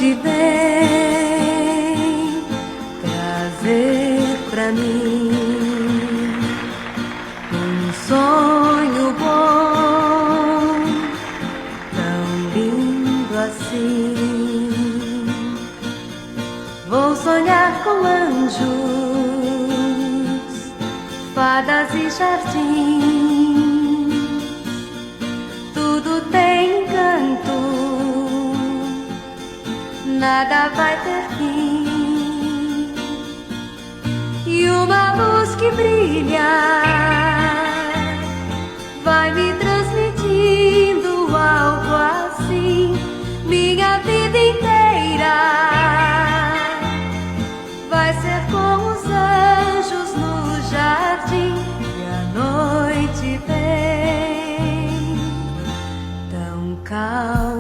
noite vem trazer pra mim um sonho bom, tão lindo assim. Vou sonhar com anjos, fadas e jardins. Tudo tem encanto, nada vai ter fim. E uma luz que brilha vai me transmitindo algo assim. Minha vida inteira vai ser com os anjos no jardim. E a noite vem tão calma.